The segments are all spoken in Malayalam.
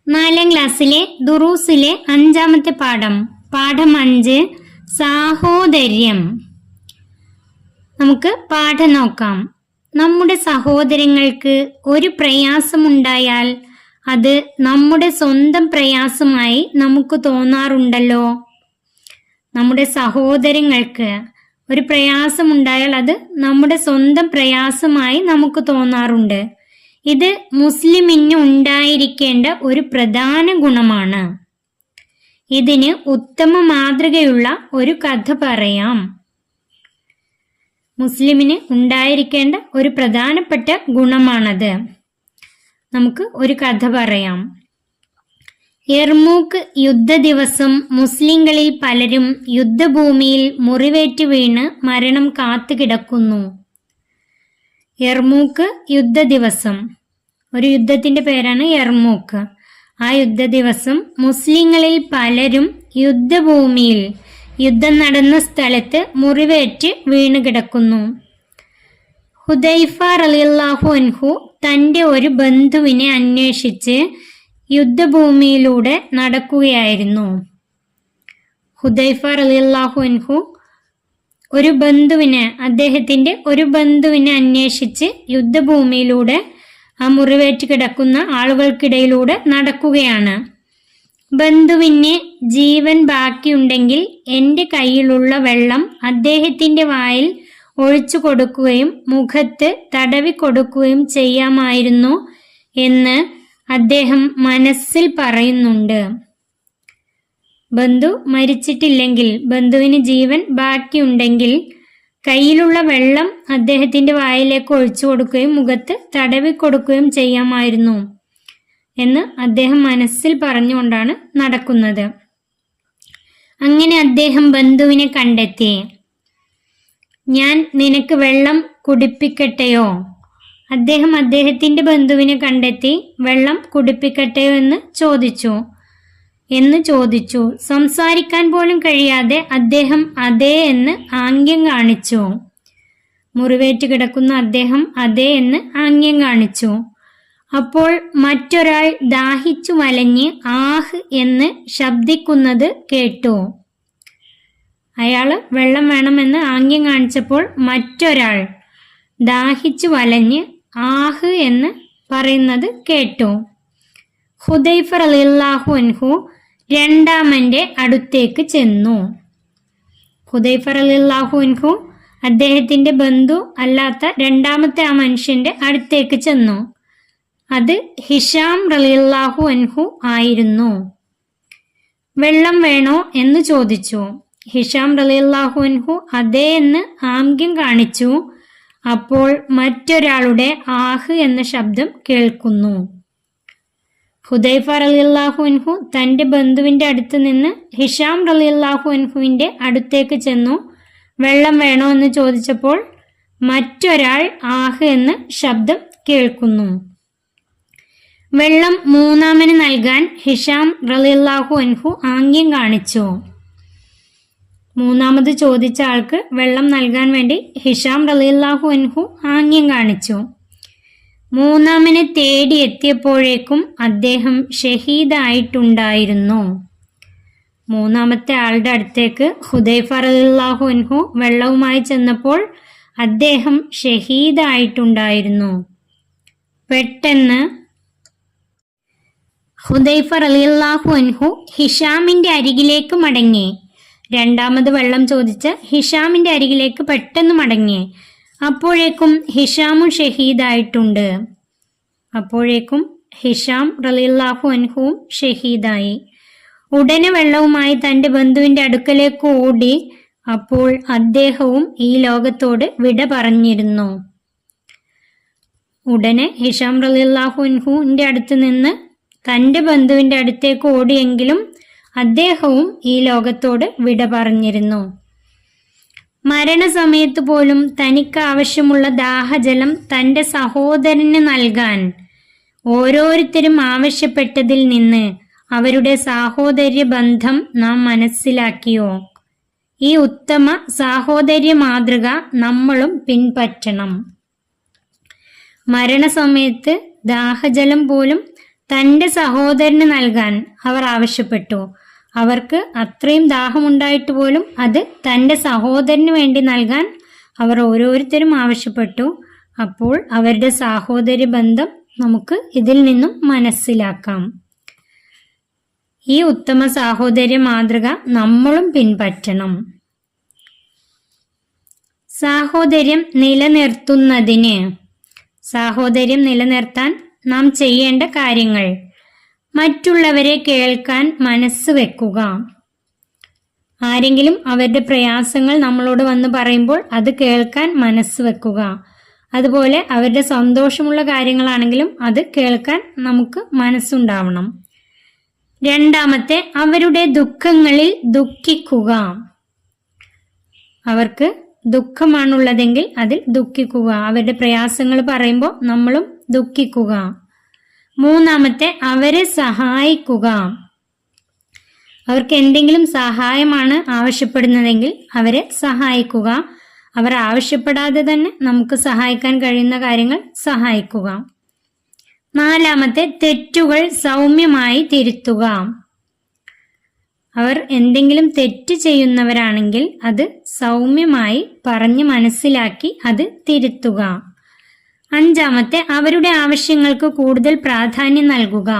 4ാം ക്ലാസ്സിലെ ദുറൂസിലെ 5ാമത്തെ പാഠം 5 സാഹോദര്യം. നമുക്ക് പാഠം നോക്കാം. നമ്മുടെ സഹോദരങ്ങൾക്ക് ഒരു പ്രയാസമുണ്ടായാൽ അത് നമ്മുടെ സ്വന്തം പ്രയാസമായി നമുക്ക് തോന്നാറുണ്ടല്ലോ. നമ്മുടെ സഹോദരങ്ങൾക്ക് ഒരു പ്രയാസമുണ്ടായാൽ അത് നമ്മുടെ സ്വന്തം പ്രയാസമായി നമുക്ക് തോന്നാറുണ്ട്. ഇത് മുസ്ലിമിന് ഉണ്ടായിരിക്കേണ്ട ഒരു പ്രധാന ഗുണമാണ്. ഇതിന് ഉത്തമ മാതൃകയുള്ള ഒരു കഥ പറയാം. മുസ്ലിമിന് ഉണ്ടായിരിക്കേണ്ട ഒരു പ്രധാനപ്പെട്ട ഗുണമാണത്. നമുക്ക് ഒരു കഥ പറയാം. യർമൂക്ക് യുദ്ധ ദിവസം മുസ്ലിങ്ങളിൽ പലരും യുദ്ധഭൂമിയിൽ മുറിവേറ്റ് വീണ് മരണം കാത്തുകിടക്കുന്നു. യർമൂക്ക് യുദ്ധ ദിവസം, ഒരു യുദ്ധത്തിന്റെ പേരാണ് യർമൂക്ക്. ആ യുദ്ധ ദിവസം മുസ്ലിങ്ങളിൽ പലരും യുദ്ധഭൂമിയിൽ, യുദ്ധം നടന്ന സ്ഥലത്ത് മുറിവേറ്റ് വീണ് കിടക്കുന്നു. ഹുദൈഫ റളിയല്ലാഹു അൻഹു തന്റെ ഒരു ബന്ധുവിനെ അന്വേഷിച്ച് യുദ്ധഭൂമിയിലൂടെ നടക്കുകയായിരുന്നു. ഹുദൈഫ റളിയല്ലാഹു അൻഹു അദ്ദേഹത്തിന്റെ ഒരു ബന്ധുവിനെ അന്വേഷിച്ച് യുദ്ധഭൂമിയിലൂടെ ആ മുറിവേറ്റ് കിടക്കുന്ന ആളുകൾക്കിടയിലൂടെ നടക്കുകയാണ്. ബന്ധുവിന് ജീവൻ ബാക്കിയുണ്ടെങ്കിൽ എൻ്റെ കയ്യിലുള്ള വെള്ളം അദ്ദേഹത്തിന്റെ വായിൽ ഒഴിച്ചു കൊടുക്കുകയും മുഖത്ത് തടവി കൊടുക്കുകയും ചെയ്യാമായിരുന്നു എന്ന് അദ്ദേഹം മനസ്സിൽ പറയുന്നുണ്ട്. ബന്ധു മരിച്ചിട്ടില്ലെങ്കിൽ, ബന്ധുവിന് ജീവൻ ബാക്കിയുണ്ടെങ്കിൽ കയ്യിലുള്ള വെള്ളം അദ്ദേഹത്തിന്റെ വായിലേക്ക് ഒഴിച്ചു കൊടുക്കുകയും മുഖത്ത് തടവി കൊടുക്കുകയും ചെയ്യാമായിരുന്നു എന്ന് അദ്ദേഹം മനസ്സിൽ പറഞ്ഞുകൊണ്ടാണ് നടക്കുന്നത്. അങ്ങനെ അദ്ദേഹം ബന്ധുവിനെ കണ്ടെത്തി. ഞാൻ നിനക്ക് വെള്ളം കുടിപ്പിക്കട്ടെയോ? അദ്ദേഹം അദ്ദേഹത്തിന്റെ ബന്ധുവിനെ കണ്ടെത്തി വെള്ളം കുടിപ്പിക്കട്ടെയോ എന്ന് ചോദിച്ചു. സംസാരിക്കാൻ പോലും കഴിയാതെ അദ്ദേഹം അതെ എന്ന് ആംഗ്യം കാണിച്ചു. മുറിവേറ്റ് കിടക്കുന്ന അദ്ദേഹം അതെ എന്ന് ആംഗ്യം കാണിച്ചു. അപ്പോൾ മറ്റൊരാൾ ദാഹിച്ചു വലഞ്ഞ് ആഹ് എന്ന് ശബ്ദിക്കുന്നത് കേട്ടു. അയാള് വെള്ളം വേണമെന്ന് ആംഗ്യം കാണിച്ചപ്പോൾ മറ്റൊരാൾ ദാഹിച്ചു വലഞ്ഞ് ആഹ് എന്ന് പറയുന്നത് കേട്ടു. ഹുദൈഫ റളിയല്ലാഹു അൻഹു രണ്ടാമന്റെ അടുത്തേക്ക് ചെന്നു. ഹുദൈഫ റളിയല്ലാഹു അൻഹു അദ്ദേഹത്തിന്റെ ബന്ധു അല്ലാത്ത രണ്ടാമത്തെ ആ മനുഷ്യന്റെ അടുത്തേക്ക് ചെന്നു. അത് ഹിഷാം റളിയല്ലാഹു അൻഹു ആയിരുന്നു. വെള്ളം വേണോ എന്ന് ചോദിച്ചു. ഹിഷാം റളിയല്ലാഹു അൻഹു അതേ എന്ന് ആംഗ്യം കാണിച്ചു. അപ്പോൾ മറ്റൊരാളുടെ ആഹ് എന്ന ശബ്ദം കേൾക്കുന്നു. ഹുദൈഫ റളിയല്ലാഹു അൻഹു തന്റെ ബന്ധുവിന്റെ അടുത്ത് നിന്ന് ഹിഷാം റളിയല്ലാഹു അൻഹുവിന്റെ അടുത്തേക്ക് ചെന്നു. വെള്ളം വേണോ എന്ന് ചോദിച്ചപ്പോൾ മറ്റൊരാൾ ആഹ് എന്ന ശബ്ദം കേൾക്കുന്നു. വെള്ളം മൂന്നാമന് നൽകാൻ ഹിഷാം റളിയല്ലാഹു അൻഹു ആംഗ്യം കാണിച്ചു. മൂന്നാമത് ചോദിച്ച ആൾക്ക് വെള്ളം നൽകാൻ വേണ്ടി ഹിഷാം റളിയല്ലാഹു അൻഹു ആംഗ്യം കാണിച്ചു. മൂന്നാമനെ തേടി എത്തിയപ്പോഴേക്കും അദ്ദേഹം ഷഹീദായിട്ടുണ്ടായിരുന്നു. മൂന്നാമത്തെ ആളുടെ അടുത്തേക്ക് ഹുദൈഫ റളിയല്ലാഹു അൻഹു വെള്ളവുമായി ചെന്നപ്പോൾ അദ്ദേഹം ഷഹീദായിട്ടുണ്ടായിരുന്നു. പെട്ടെന്ന് ഹുദൈഫ റളിയല്ലാഹു അൻഹു ഹിഷാമിന്റെ അരികിലേക്ക് മടങ്ങി. രണ്ടാമത് വെള്ളം ചോദിച്ച് ഹിഷാമിന്റെ അരികിലേക്ക് പെട്ടെന്ന് മടങ്ങി. അപ്പോഴേക്കും ഹിഷാമും ഷഹീദായിട്ടുണ്ട്. അപ്പോഴേക്കും ഹിഷാം റളിയല്ലാഹു അൻഹുവും ഷഹീദായി. ഉടനെ വെള്ളവുമായി തന്റെ ബന്ധുവിന്റെ അടുക്കലേക്ക് ഓടി. അപ്പോൾ അദ്ദേഹവും ഈ ലോകത്തോട് വിട പറഞ്ഞിരുന്നു. ഉടനെ ഹിഷാം റളിയല്ലാഹു അൻഹുവിന്റെ അടുത്ത് നിന്ന് തന്റെ ബന്ധുവിന്റെ അടുത്തേക്ക് ഓടിയെങ്കിലും അദ്ദേഹവും ഈ ലോകത്തോട് വിട പറഞ്ഞിരുന്നു. മരണസമയത്ത് പോലും തനിക്ക് ആവശ്യമുള്ള ദാഹജലം തന്റെ സഹോദരന് നൽകാൻ ഓരോരുത്തരും ആവശ്യപ്പെട്ടതിൽ നിന്ന് അവരുടെ സാഹോദര്യ ബന്ധം നാം മനസ്സിലാക്കിയോ? ഈ ഉത്തമ സാഹോദര്യ മാതൃക നമ്മളും പിൻപറ്റണം. മരണസമയത്ത് ദാഹജലം പോലും തൻ്റെ സഹോദരന് നൽകാൻ അവർ ആവശ്യപ്പെട്ടു. അവർക്ക് അത്രയും ദാഹമുണ്ടായിട്ട് പോലും അത് തൻ്റെ സഹോദരന് വേണ്ടി നൽകാൻ അവർ ഓരോരുത്തരും ആവശ്യപ്പെട്ടു. അപ്പോൾ അവരുടെ സാഹോദര്യ ബന്ധം നമുക്ക് ഇതിൽ നിന്നും മനസ്സിലാക്കാം. ഈ ഉത്തമ സാഹോദര്യ മാതൃക നമ്മളും പിൻപറ്റണം. സാഹോദര്യം നിലനിർത്താൻ നാം ചെയ്യേണ്ട കാര്യങ്ങൾ: മറ്റുള്ളവരെ കേൾക്കാൻ മനസ്സ് വെക്കുക. ആരെങ്കിലും അവരുടെ പ്രയാസങ്ങൾ നമ്മളോട് വന്ന് പറയുമ്പോൾ അത് കേൾക്കാൻ മനസ്സ് വെക്കുക. അതുപോലെ അവരുടെ സന്തോഷമുള്ള കാര്യങ്ങളാണെങ്കിലും അത് കേൾക്കാൻ നമുക്ക് മനസ്സുണ്ടാവണം. രണ്ടാമത്തെ, അവരുടെ ദുഃഖങ്ങളിൽ ദുഃഖിക്കുക. അവർക്ക് ദുഃഖമാണുള്ളതെങ്കിൽ അതിൽ ദുഃഖിക്കുക. അവരുടെ പ്രയാസങ്ങൾ പറയുമ്പോൾ നമ്മളും ദുഃഖിക്കുക. മൂന്നാമത്തെ, അവരെ സഹായിക്കുക. അവർക്ക് എന്തെങ്കിലും സഹായമാണ് ആവശ്യപ്പെടുന്നതെങ്കിൽ അവരെ സഹായിക്കുക. അവർ ആവശ്യപ്പെടാതെ തന്നെ നമുക്ക് സഹായിക്കാൻ കഴിയുന്ന കാര്യങ്ങൾ സഹായിക്കുക. നാലാമത്തെ, തെറ്റുകൾ സൗമ്യമായി തിരുത്തുക. അവർ എന്തെങ്കിലും തെറ്റ് ചെയ്യുന്നവരാണെങ്കിൽ അത് സൗമ്യമായി പറഞ്ഞ് മനസ്സിലാക്കി അത് തിരുത്തുക. അഞ്ചാമത്തെ, അവരുടെ ആവശ്യങ്ങൾക്ക് കൂടുതൽ പ്രാധാന്യം നൽകുക.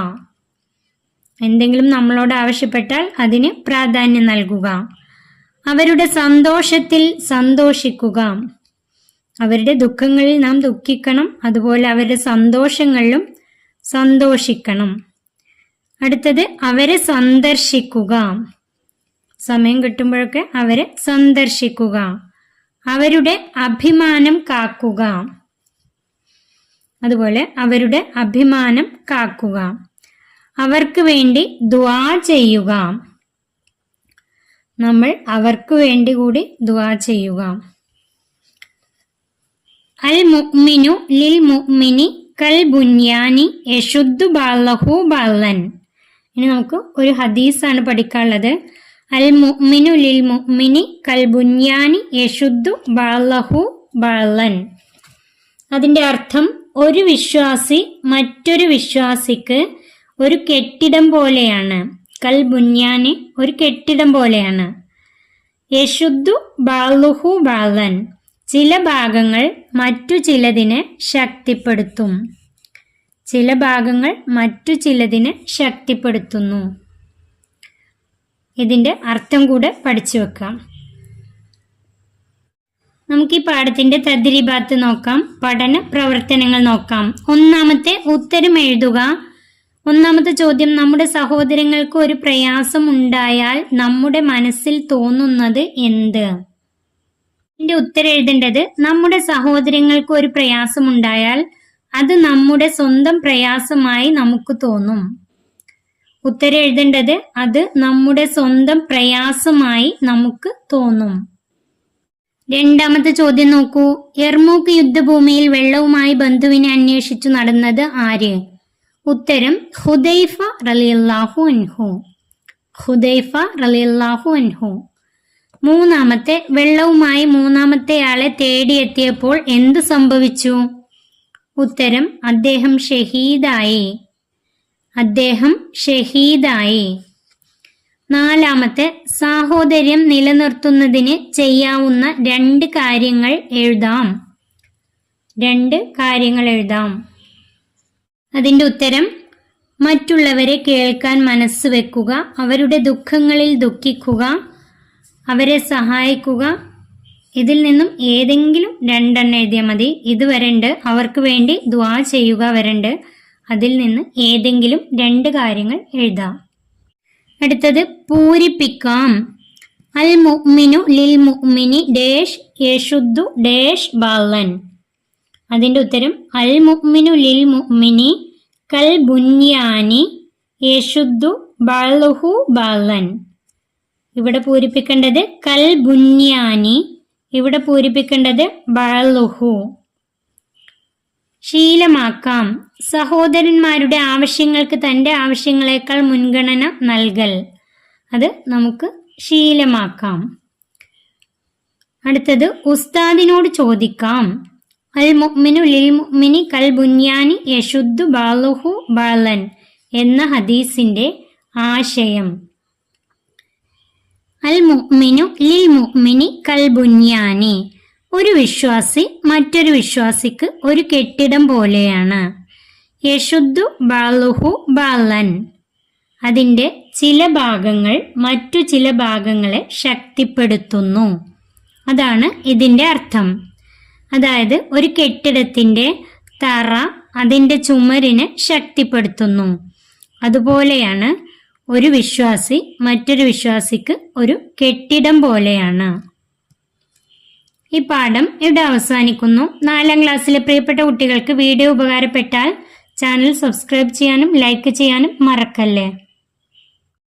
എന്തെങ്കിലും നമ്മളോട് ആവശ്യപ്പെട്ടാൽ അതിന് പ്രാധാന്യം നൽകുക. അവരുടെ സന്തോഷത്തിൽ സന്തോഷിക്കുക. അവരുടെ ദുഃഖങ്ങളിൽ നാം ദുഃഖിക്കണം, അതുപോലെ അവരുടെ സന്തോഷങ്ങളിലും സന്തോഷിക്കണം. അടുത്തത്, അവരെ സന്ദർശിക്കുക. സമയം കിട്ടുമ്പോഴൊക്കെ അവരെ സന്ദർശിക്കുക. അവരുടെ അഭിമാനം കാക്കുക. അതുപോലെ അവരുടെ അഭിമാനം കാക്കുക. അവർക്ക് വേണ്ടി ദുആ ചെയ്യുക. നമ്മൾ അവർക്ക് വേണ്ടി കൂടി ദുആ ചെയ്യുക. അൽ മുഅ്മിനു ലിൽ മുഅ്മിനി കൽ ബുന്യാനി യശുദ്ദു ബഅ്ളഹു ബഅ്ളൻ. ഇനി നമുക്ക് ഒരു ഹദീസാണ് പഠിക്കാനുള്ളത്. അൽ മുഅ്മിനു ലിൽ മുഅ്മിനി കൽ ബുന്യാനി യശുദ്ദു ബഅ്ളഹു ബഅ്ളൻ. അതിന്റെ അർത്ഥം, ഒരു വിശ്വാസി മറ്റൊരു വിശ്വാസിക്ക് ഒരു കെട്ടിടം പോലെയാണ്. കൽ ബുന്യാനി ഒരു കെട്ടിടം പോലെയാണ്. യശുദ്ദു ബഅ്ളുഹു ബഅ്ളൻ, ചില ഭാഗങ്ങൾ മറ്റു ചിലതിനെ ശക്തിപ്പെടുത്തും. ചില ഭാഗങ്ങൾ മറ്റു ചിലതിനെ ശക്തിപ്പെടുത്തുന്നു. ഇതിന്റെ അർത്ഥം കൂടെ പഠിച്ചു വെക്കാം. നമുക്ക് ഈ പാഠത്തിന്റെ തദ്രീബാത്ത് നോക്കാം. പഠന പ്രവർത്തനങ്ങൾ നോക്കാം. ഒന്നാമത്തെ, ഉത്തരം എഴുതുക. ഒന്നാമത്തെ ചോദ്യം, നമ്മുടെ സഹോദരങ്ങൾക്ക് ഒരു പ്രയാസം ഉണ്ടായാൽ നമ്മുടെ മനസ്സിൽ തോന്നുന്നത് എന്ത്? ഇതിന്റെ ഉത്തരം എഴുതേണ്ടത്, നമ്മുടെ സഹോദരങ്ങൾക്ക് ഒരു പ്രയാസം ഉണ്ടായാൽ അത് നമ്മുടെ സ്വന്തം പ്രയാസമായി നമുക്ക് തോന്നും. ഉത്തരം എഴുതേണ്ടത്, അത് നമ്മുടെ സ്വന്തം പ്രയാസമായി നമുക്ക് തോന്നും. രണ്ടാമത്തെ ചോദ്യം നോക്കൂ. യർമൂക്ക് യുദ്ധഭൂമിയിൽ വെള്ളവുമായി ബന്ധുവിനെ അന്വേഷിച്ചു നടന്നത് ആര്? ഉത്തരം, ഹുദൈഫ റളിയല്ലാഹു അൻഹു. ഹുദൈഫ റളിയല്ലാഹു അൻഹു. മൂന്നാമത്തെ, വെള്ളവുമായി മൂന്നാമത്തെയാളെ തേടിയെത്തിയപ്പോൾ എന്ത് സംഭവിച്ചു? ഉത്തരം, അദ്ദേഹം ഷഹീദായി. അദ്ദേഹം ഷഹീദായി. നാലാമത്തെ, സാഹോദര്യം നിലനിർത്തുന്നതിന് ചെയ്യാവുന്ന 2 കാര്യങ്ങൾ എഴുതാം. 2 കാര്യങ്ങൾ എഴുതാം. അതിന്റെ ഉത്തരം, മറ്റുള്ളവരെ കേൾക്കാൻ മനസ്സ് വെക്കുക, അവരുടെ ദുഃഖങ്ങളിൽ ദുഃഖിക്കുക, അവരെ സഹായിക്കുക. ഇതിൽ നിന്നും ഏതെങ്കിലും 2 എണ്ണം എഴുതിയാൽ മതി. ഇത് വരണ്ട്, അവർക്ക് വേണ്ടി ദുആ ചെയ്യുക വരണ്ട്. അതിൽ നിന്ന് ഏതെങ്കിലും 2 കാര്യങ്ങൾ എഴുതാം. അടുത്തത്, പൂരിപ്പിക്കാം. അൽ മുഅ്മിനു ലിൽ മുഅ്മിനി ഡേഷ് യശുദ്ദു ഡേഷ് ബഅ്ളൻ. അതിന്റെ ഉത്തരം, അൽ മുഅ്മിനു ലിൽ മുഅ്മിനി കൽ ബുന്യാനി യശുദ്ദു ബഅ്ളുഹു ബഅ്ളൻ. ഇവിടെ പൂരിപ്പിക്കേണ്ടത് കൽ ബുന്യാനി, ഇവിടെ പൂരിപ്പിക്കേണ്ടത് ബഅ്ളുഹു. ശീലമാക്കാം. സഹോദരന്മാരുടെ ആവശ്യങ്ങൾക്ക് തൻ്റെ ആവശ്യങ്ങളെക്കാൾ മുൻഗണന നൽകൽ. അത് നമുക്ക് ശീലമാക്കാം. അടുത്തത്, ഉസ്താദിനോട് ചോദിക്കാം. അൽ മുഅ്മിനു ലിൽ മുഅ്മിനി കൽ ബുന്യാനി യശുദ്ദു ബഅ്ളുഹു ബഅ്ളൻ. എന്ന ഹദീസിന്റെ ആശയം. അൽ മുഅ്മിനു ലിൽ മുഅ്മിനി കൽ ബുന്യാനി. ഒരു വിശ്വാസി മറ്റൊരു വിശ്വാസിക്ക് ഒരു കെട്ടിടം പോലെയാണ്. യശുദ്ദു ബഅ്ലുഹു ബഅ്ലൻ. അതിൻ്റെ ചില ഭാഗങ്ങൾ മറ്റു ചില ഭാഗങ്ങളെ ശക്തിപ്പെടുത്തുന്നു. അതാണ് ഇതിൻ്റെ അർത്ഥം. അതായത് ഒരു കെട്ടിടത്തിൻ്റെ തറ അതിൻ്റെ ചുമരിനെ ശക്തിപ്പെടുത്തുന്നു. അതുപോലെയാണ് ഒരു വിശ്വാസി മറ്റൊരു വിശ്വാസിക്ക് ഒരു കെട്ടിടം പോലെയാണ്. ഈ പാഠം ഇവിടെ അവസാനിക്കുന്നു. 4ാം ക്ലാസ്സിലെ പ്രിയപ്പെട്ട കുട്ടികൾക്ക് വീഡിയോ ഉപകാരപ്പെട്ടാൽ ചാനൽ സബ്സ്ക്രൈബ് ചെയ്യാനും ലൈക്ക് ചെയ്യാനും മറക്കല്ലേ.